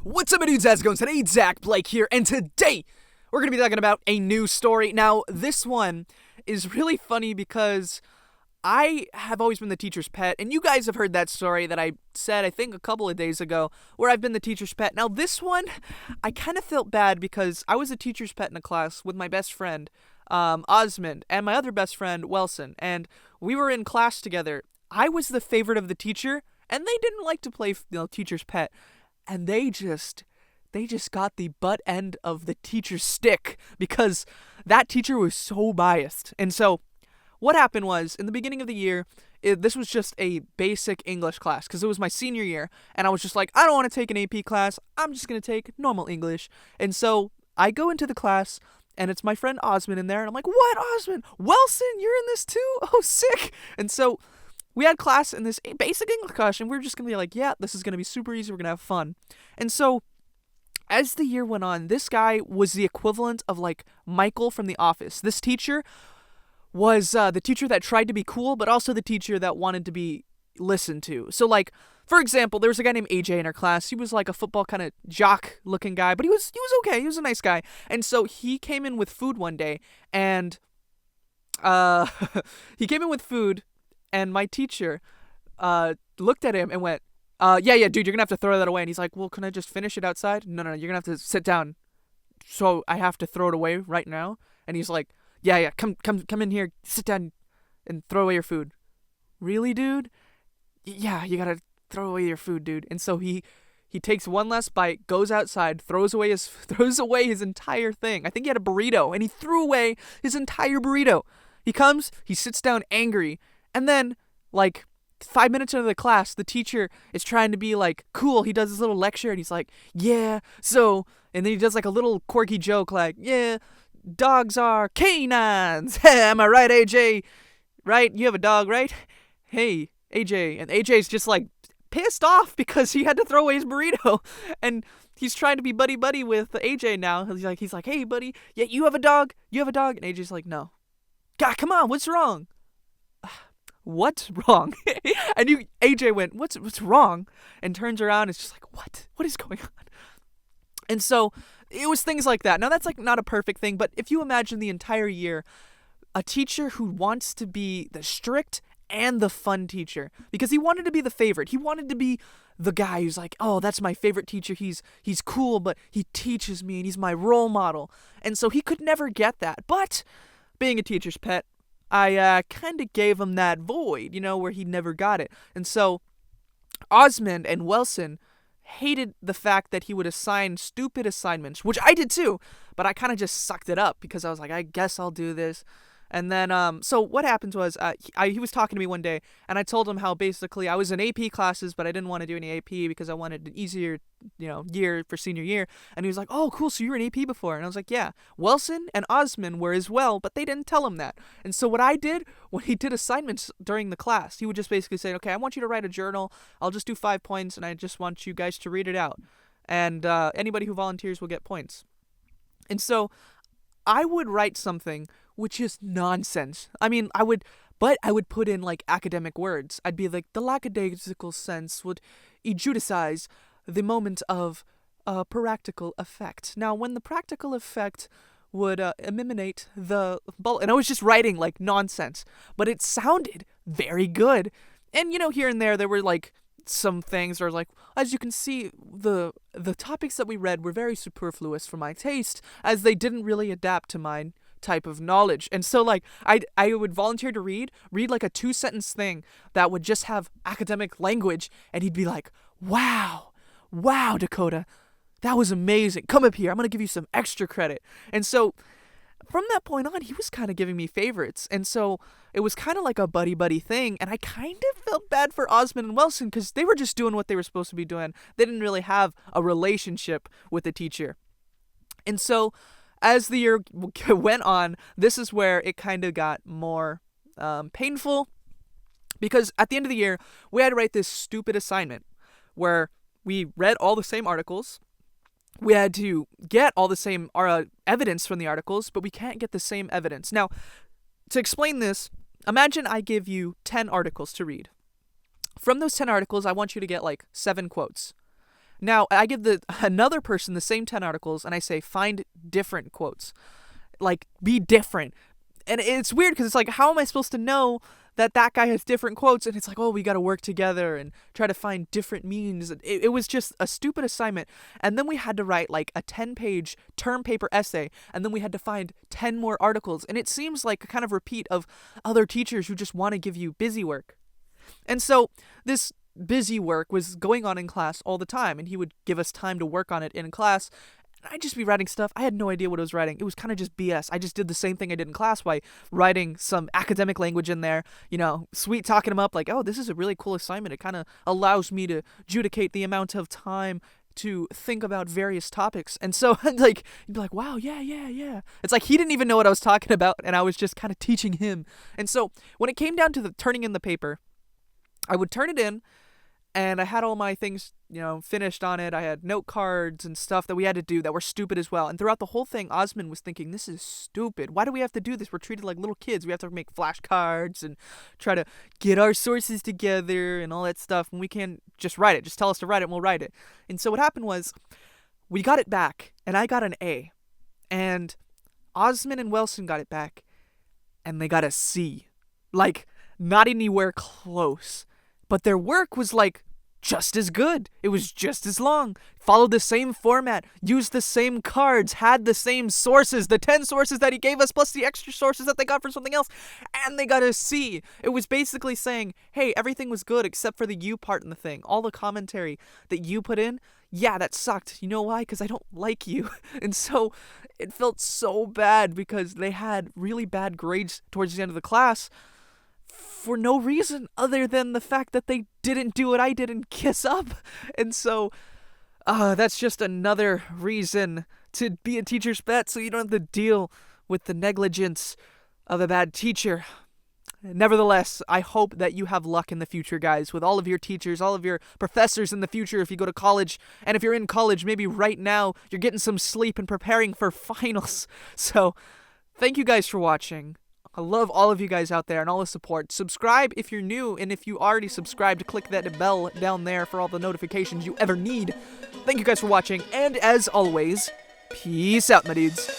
What's up, my dudes? How's it going? Today, dakblake here, and today we're going to be talking about a news story. Now, this one is really funny because I have always been the teacher's pet, and you guys have heard that story that I said, I think, a couple of days ago, where I've been the teacher's pet. Now, this one, I kind of felt bad because I was a teacher's pet in a class with my best friend, Osmond, and my other best friend, Wilson, and we were in class together. I was the favorite of the teacher, and they didn't like to play, teacher's pet. And they just got the butt end of the teacher's stick because that teacher was so biased. And so what happened was, in the beginning of the year, this was just a basic English class because it was my senior year. And I was just like, I don't want to take an AP class. I'm just going to take normal English. And so I go into the class, and it's my friend Osmond in there. And I'm like, what, Osmond? Wilson, you're in this too? Oh, sick. And so we had class in this basic English class, and we were just going to be like, yeah, this is going to be super easy. We're going to have fun. And so as the year went on, this guy was the equivalent of, like, Michael from The Office. This teacher was the teacher that tried to be cool, but also the teacher that wanted to be listened to. So, like, for example, there was a guy named AJ in our class. He was, like, a football kind of jock-looking guy, but he was okay. He was a nice guy. And so he came in with food one day, and he came in with food, and my teacher looked at him and went, yeah, dude, you're going to have to throw that away. And he's like, well, can I just finish it outside? No, you're going to have to sit down. So I have to throw it away right now? And he's like, yeah, come in here, sit down and throw away your food. Really, dude? Yeah, you got to throw away your food, dude. And so he takes one last bite, goes outside, throws away his entire thing. I think he had a burrito, and he threw away his entire burrito. He comes, he sits down angry, and then, like, 5 minutes into the class, the teacher is trying to be, like, cool. He does this little lecture, and he's like, yeah, so, and then he does, like, a little quirky joke, like, yeah, dogs are canines. Am I right, AJ? Right? You have a dog, right? Hey, AJ. And AJ's just, like, pissed off because he had to throw away his burrito. And he's trying to be buddy-buddy with AJ now. He's like, hey, buddy, yeah, you have a dog? You have a dog? And AJ's like, no. God, come on, what's wrong? What's wrong? And AJ went, what's wrong? And turns around and is just like, what is going on? And so it was things like that. Now, that's, like, not a perfect thing, but if you imagine the entire year, a teacher who wants to be the strict and the fun teacher, because he wanted to be the favorite. He wanted to be the guy who's like, oh, that's my favorite teacher. He's cool, but he teaches me and he's my role model. And so he could never get that. But being a teacher's pet, I kind of gave him that void, where he never got it. And so Osmond and Wilson hated the fact that he would assign stupid assignments, which I did too, but I kind of just sucked it up because I was like, I guess I'll do this. And then, so what happened was, he was talking to me one day, and I told him how basically I was in AP classes, but I didn't want to do any AP because I wanted an easier, year for senior year. And he was like, oh, cool, so you were in AP before. And I was like, yeah. Wilson and Osmond were as well, but they didn't tell him that. And so what I did, when he did assignments during the class, he would just basically say, okay, I want you to write a journal. I'll just do 5 points, and I just want you guys to read it out. And anybody who volunteers will get points. And so I would write something which is nonsense. I mean, I would put in, like, academic words. I'd be like, the lackadaisical sense would ejudicize the moment of practical effect. Now, when the practical effect would eliminate the bullet, and I was just writing, like, nonsense, but it sounded very good. And, here and there were, like, some things where, like, as you can see, the topics that we read were very superfluous for my taste, as they didn't really adapt to mine type of knowledge. And so, like, I would volunteer to read like a 2-sentence thing that would just have academic language, and he'd be like, wow, Dakota, that was amazing, come up here, I'm gonna give you some extra credit. And so from that point on, he was kind of giving me favorites, and so it was kind of like a buddy thing. And I kind of felt bad for Osmond and Wilson because they were just doing what they were supposed to be doing. They didn't really have a relationship with the teacher. And so as the year went on, this is where it kind of got more painful, because at the end of the year, we had to write this stupid assignment where we read all the same articles. We had to get all the same evidence from the articles, but we can't get the same evidence. Now, to explain this, imagine I give you 10 articles to read. From those 10 articles, I want you to get, like, 7 quotes. Now, I give another person the same 10 articles, and I say, find different quotes. Like, be different. And it's weird because it's like, how am I supposed to know that guy has different quotes? And it's like, oh, we got to work together and try to find different meanings. It was just a stupid assignment. And then we had to write like a 10-page term paper essay, and then we had to find 10 more articles. And it seems like a kind of repeat of other teachers who just want to give you busy work. And so this busy work was going on in class all the time, and he would give us time to work on it in class. I'd just be writing stuff. I had no idea what I was writing. It was kind of just BS. I just did the same thing I did in class by writing some academic language in there, sweet talking them up like, oh, this is a really cool assignment. It kind of allows me to judicate the amount of time to think about various topics. And so, like, you'd be like, wow, yeah. It's like he didn't even know what I was talking about, and I was just kind of teaching him. And so when it came down to the turning in the paper, I would turn it in, and I had all my things, finished on it. I had note cards and stuff that we had to do that were stupid as well. And throughout the whole thing, Osman was thinking, this is stupid. Why do we have to do this? We're treated like little kids. We have to make flashcards and try to get our sources together and all that stuff. And we can't just write it. Just tell us to write it and we'll write it. And so what happened was we got it back, and I got an A. And Osman and Wilson got it back, and they got a C. Like, not anywhere close. But their work was like just as good. It was just as long. Followed the same format, used the same cards, had the same sources, the 10 sources that he gave us, plus the extra sources that they got for something else, and they got a C. It was basically saying, hey, everything was good except for the you part in the thing. All the commentary that you put in, yeah, that sucked. You know why? Because I don't like you. And so it felt so bad because they had really bad grades towards the end of the class for no reason other than the fact that they didn't do what I did and kiss up. And so that's just another reason to be a teacher's pet, so you don't have to deal with the negligence of a bad teacher. Nevertheless, I hope that you have luck in the future, guys, with all of your teachers, all of your professors in the future if you go to college. And if you're in college, maybe right now you're getting some sleep and preparing for finals. So thank you guys for watching. I love all of you guys out there and all the support. Subscribe if you're new, and if you already subscribed, click that bell down there for all the notifications you ever need. Thank you guys for watching, and as always, peace out, my dudes.